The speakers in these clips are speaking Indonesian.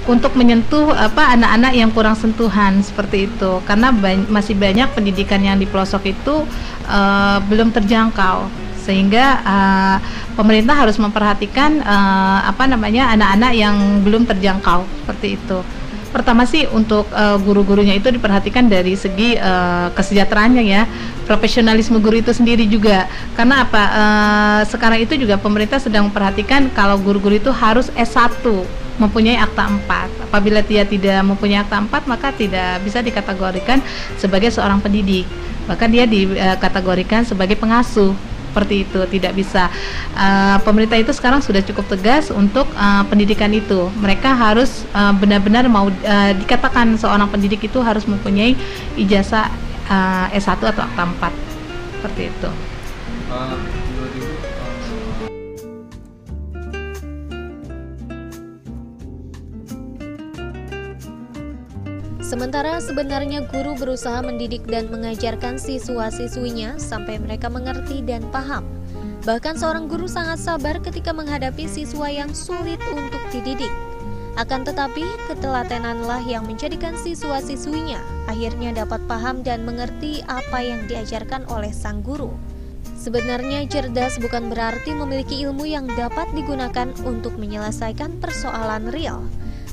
untuk menyentuh anak-anak yang kurang sentuhan seperti itu, karena masih banyak pendidikan yang di pelosok itu belum terjangkau, sehingga pemerintah harus memperhatikan anak-anak yang belum terjangkau seperti itu. Pertama sih untuk guru-gurunya itu diperhatikan dari segi kesejahteraannya ya, profesionalisme guru itu sendiri juga, karena sekarang itu juga pemerintah sedang memperhatikan kalau guru-guru itu harus S1, mempunyai akta 4. Apabila dia tidak mempunyai akta 4, maka tidak bisa dikategorikan sebagai seorang pendidik, bahkan dia dikategorikan sebagai pengasuh, seperti itu, tidak bisa. Pemerintah itu sekarang sudah cukup tegas untuk pendidikan itu. Mereka harus benar-benar mau dikatakan seorang pendidik itu harus mempunyai ijazah S1 atau akta 4, seperti itu. Sementara sebenarnya guru berusaha mendidik dan mengajarkan siswa-siswinya sampai mereka mengerti dan paham. Bahkan seorang guru sangat sabar ketika menghadapi siswa yang sulit untuk dididik. Akan tetapi, ketelatenanlah yang menjadikan siswa-siswinya akhirnya dapat paham dan mengerti apa yang diajarkan oleh sang guru. Sebenarnya cerdas bukan berarti memiliki ilmu yang dapat digunakan untuk menyelesaikan persoalan real.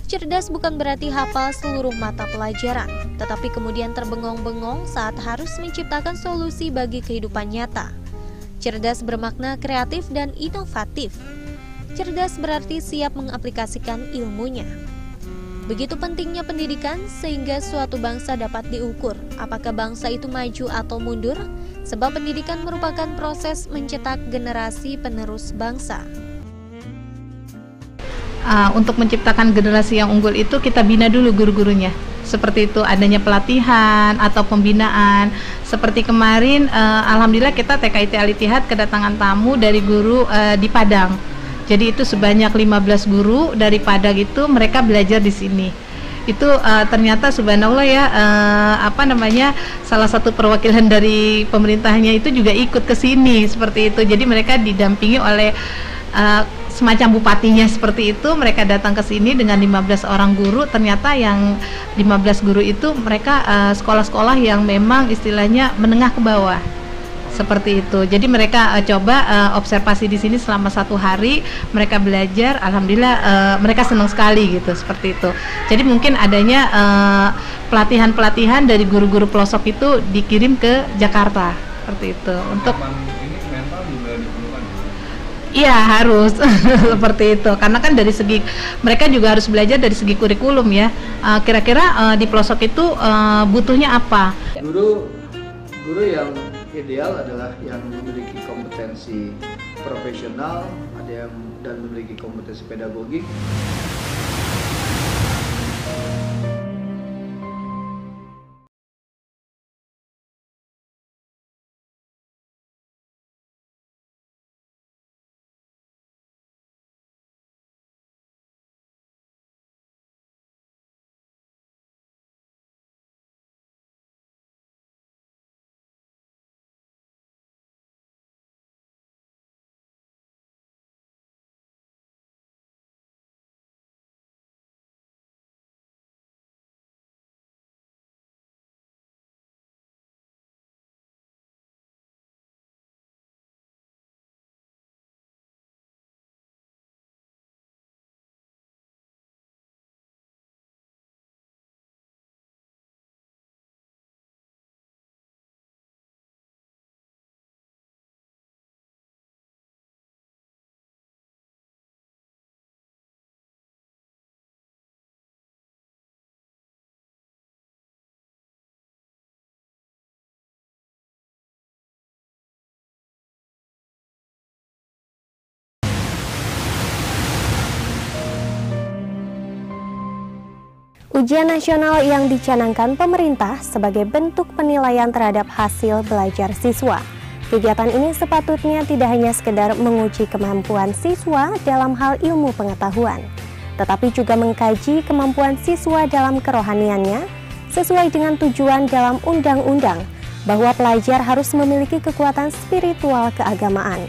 Cerdas bukan berarti hafal seluruh mata pelajaran, tetapi kemudian terbengong-bengong saat harus menciptakan solusi bagi kehidupan nyata. Cerdas bermakna kreatif dan inovatif. Cerdas berarti siap mengaplikasikan ilmunya. Begitu pentingnya pendidikan sehingga suatu bangsa dapat diukur apakah bangsa itu maju atau mundur, sebab pendidikan merupakan proses mencetak generasi penerus bangsa. Untuk menciptakan generasi yang unggul itu kita bina dulu guru-gurunya. Seperti itu, adanya pelatihan atau pembinaan. Seperti kemarin, alhamdulillah kita TKIT Al-Ittihad kedatangan tamu dari guru di Padang. Jadi itu sebanyak 15 guru dari Padang itu mereka belajar di sini. Itu ternyata subhanallah ya, salah satu perwakilan dari pemerintahnya itu juga ikut ke sini seperti itu. Jadi mereka didampingi oleh semacam bupatinya seperti itu. Mereka datang ke sini dengan 15 orang guru. Ternyata yang 15 guru itu mereka sekolah-sekolah yang memang istilahnya menengah ke bawah seperti itu. Jadi mereka coba observasi di sini selama 1 hari. Mereka belajar, alhamdulillah mereka senang sekali gitu, seperti itu. Jadi mungkin adanya pelatihan-pelatihan dari guru-guru pelosok itu dikirim ke Jakarta seperti itu. Untuk iya harus seperti itu, karena kan dari segi mereka juga harus belajar dari segi kurikulum ya. Kira-kira di pelosok itu butuhnya apa? Guru yang ideal adalah yang memiliki kompetensi profesional, dan memiliki kompetensi pedagogik. Ujian nasional yang dicanangkan pemerintah sebagai bentuk penilaian terhadap hasil belajar siswa. Kegiatan ini sepatutnya tidak hanya sekedar menguji kemampuan siswa dalam hal ilmu pengetahuan, tetapi juga mengkaji kemampuan siswa dalam kerohaniannya sesuai dengan tujuan dalam undang-undang bahwa pelajar harus memiliki kekuatan spiritual keagamaan.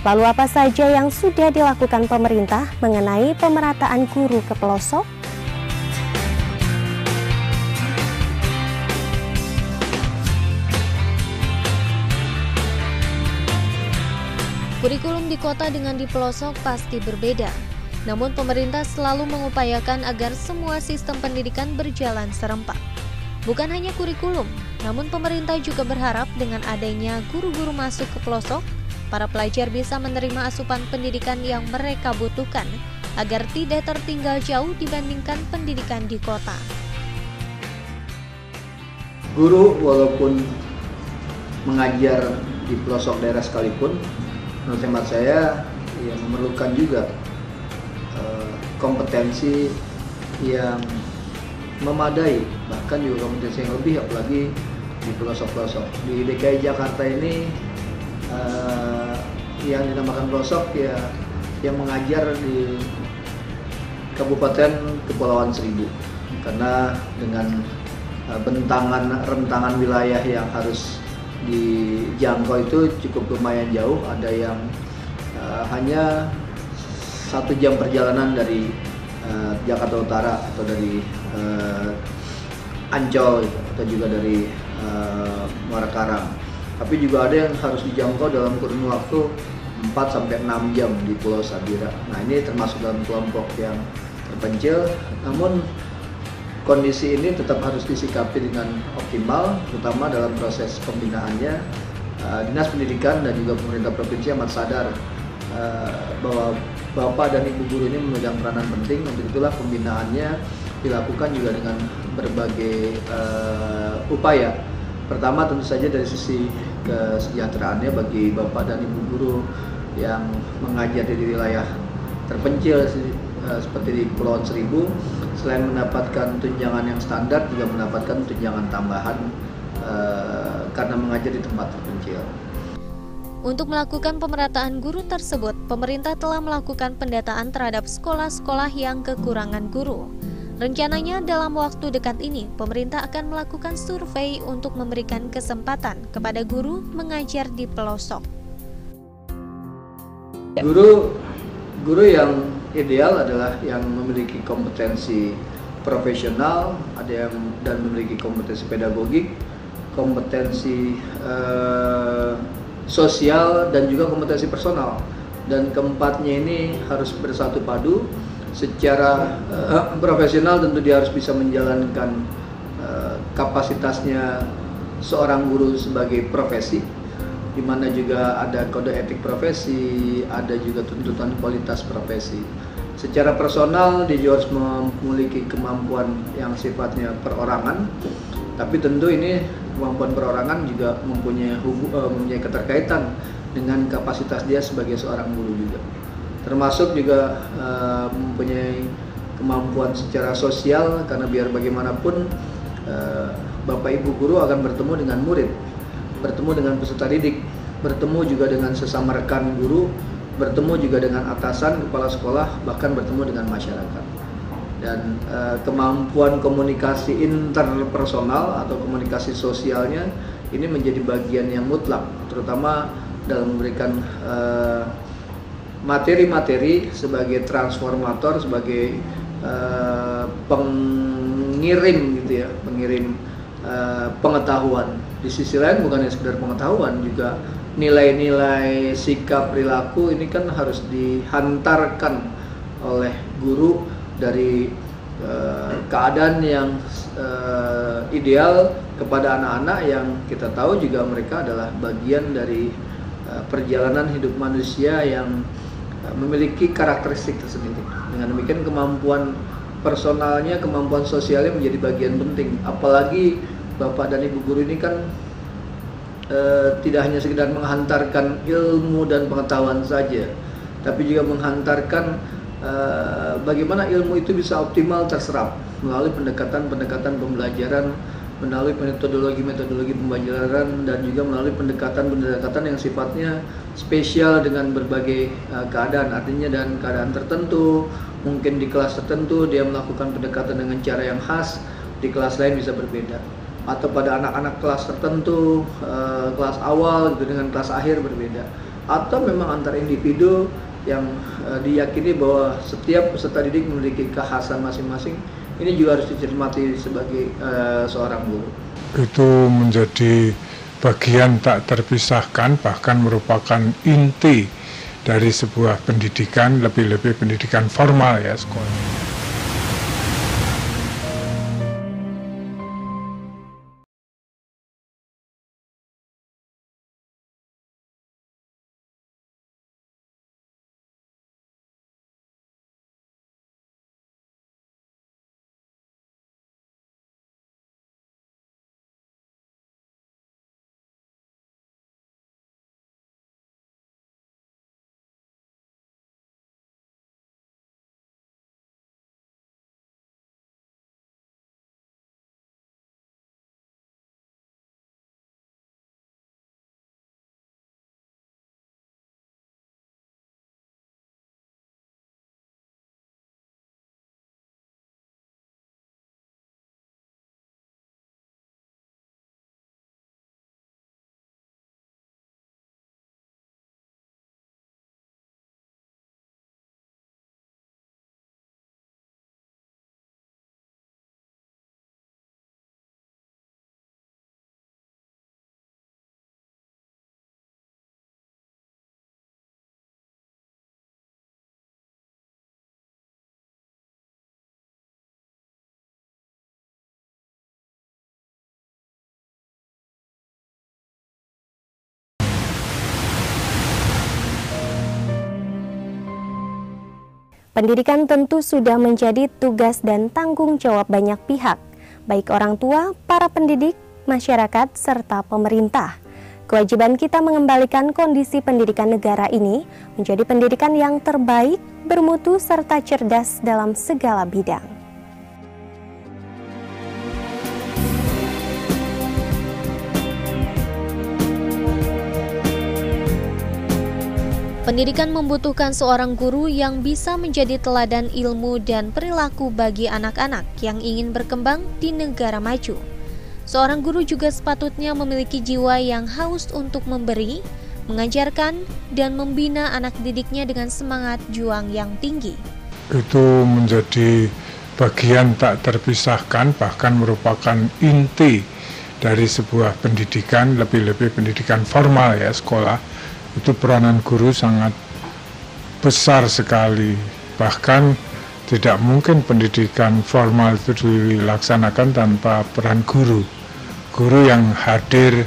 Lalu apa saja yang sudah dilakukan pemerintah mengenai pemerataan guru ke pelosok? Kurikulum di kota dengan di pelosok pasti berbeda. Namun pemerintah selalu mengupayakan agar semua sistem pendidikan berjalan serempak. Bukan hanya kurikulum, namun pemerintah juga berharap dengan adanya guru-guru masuk ke pelosok, para pelajar bisa menerima asupan pendidikan yang mereka butuhkan agar tidak tertinggal jauh dibandingkan pendidikan di kota. Guru walaupun mengajar di pelosok daerah sekalipun, menurut hemat saya ya memerlukan juga kompetensi yang memadai, bahkan juga kompetensi yang lebih, apalagi di pelosok-pelosok. Di DKI Jakarta ini yang dinamakan pelosok ya yang mengajar di Kabupaten Kepulauan Seribu, karena dengan rentangan wilayah yang harus dijangkau itu cukup lumayan jauh. Ada yang hanya 1 jam perjalanan dari Jakarta Utara atau dari Ancol atau juga dari Muara Karang. Tapi juga ada yang harus dijangkau dalam kurun waktu 4-6 jam di Pulau Sabira. Nah, ini termasuk dalam kelompok yang terpencil, namun kondisi ini tetap harus disikapi dengan optimal, terutama dalam proses pembinaannya. Dinas Pendidikan dan juga pemerintah provinsi amat sadar bahwa Bapak dan Ibu guru ini memegang peranan penting. Untuk itulah pembinaannya dilakukan juga dengan berbagai upaya. Pertama tentu saja dari sisi kesejahteraannya bagi Bapak dan Ibu guru yang mengajar di wilayah terpencil seperti di Kepulauan Seribu, selain mendapatkan tunjangan yang standar juga mendapatkan tunjangan tambahan karena mengajar di tempat terpencil. Untuk melakukan pemerataan guru tersebut, pemerintah telah melakukan pendataan terhadap sekolah-sekolah yang kekurangan guru. Rencananya dalam waktu dekat ini, pemerintah akan melakukan survei untuk memberikan kesempatan kepada guru mengajar di pelosok. Guru yang ideal adalah yang memiliki kompetensi profesional, dan memiliki kompetensi pedagogik, kompetensi sosial, dan juga kompetensi personal. Dan keempatnya ini harus bersatu padu. Secara profesional tentu dia harus bisa menjalankan kapasitasnya seorang guru sebagai profesi, di mana juga ada kode etik profesi, ada juga tuntutan kualitas profesi. Secara personal dia juga harus memiliki kemampuan yang sifatnya perorangan, tapi tentu ini kemampuan perorangan juga mempunyai keterkaitan dengan kapasitas dia sebagai seorang guru juga. Termasuk juga mempunyai kemampuan secara sosial, karena biar bagaimanapun Bapak Ibu guru akan bertemu dengan murid, bertemu dengan peserta didik, bertemu juga dengan sesama rekan guru, bertemu juga dengan atasan, kepala sekolah, bahkan bertemu dengan masyarakat. Dan kemampuan komunikasi interpersonal atau komunikasi sosialnya ini menjadi bagian yang mutlak, terutama dalam memberikan materi-materi sebagai transformator, sebagai pengirim gitu ya, pengirim pengetahuan. Di sisi lain bukan hanya sekedar pengetahuan, juga nilai-nilai sikap perilaku ini kan harus dihantarkan oleh guru dari keadaan yang ideal kepada anak-anak yang kita tahu juga mereka adalah bagian dari perjalanan hidup manusia yang memiliki karakteristik tersendiri. Dengan demikian kemampuan personalnya, kemampuan sosialnya menjadi bagian penting. Apalagi Bapak dan Ibu guru ini kan tidak hanya sekedar menghantarkan ilmu dan pengetahuan saja, tapi juga menghantarkan bagaimana ilmu itu bisa optimal terserap melalui pendekatan-pendekatan pembelajaran, melalui metodologi pembelajaran, dan juga melalui pendekatan yang sifatnya spesial dengan berbagai keadaan. Artinya dan keadaan tertentu, mungkin di kelas tertentu dia melakukan pendekatan dengan cara yang khas, di kelas lain bisa berbeda. Atau pada anak-anak kelas tertentu, kelas awal gitu dengan kelas akhir berbeda. atau memang antar individu yang diyakini bahwa setiap peserta didik memiliki kekhasan masing-masing, ini juga harus dicermati sebagai seorang guru. Itu menjadi bagian tak terpisahkan, bahkan merupakan inti dari sebuah pendidikan, lebih-lebih pendidikan formal ya, sekolah. Pendidikan tentu sudah menjadi tugas dan tanggung jawab banyak pihak, baik orang tua, para pendidik, masyarakat, serta pemerintah. Kewajiban kita mengembalikan kondisi pendidikan negara ini menjadi pendidikan yang terbaik, bermutu, serta cerdas dalam segala bidang. Pendidikan membutuhkan seorang guru yang bisa menjadi teladan ilmu dan perilaku bagi anak-anak yang ingin berkembang di negara maju. Seorang guru juga sepatutnya memiliki jiwa yang haus untuk memberi, mengajarkan, dan membina anak didiknya dengan semangat juang yang tinggi. Itu menjadi bagian tak terpisahkan, bahkan merupakan inti dari sebuah pendidikan, lebih-lebih pendidikan formal ya, sekolah. Itu peranan guru sangat besar sekali, bahkan tidak mungkin pendidikan formal itu dilaksanakan tanpa peran guru yang hadir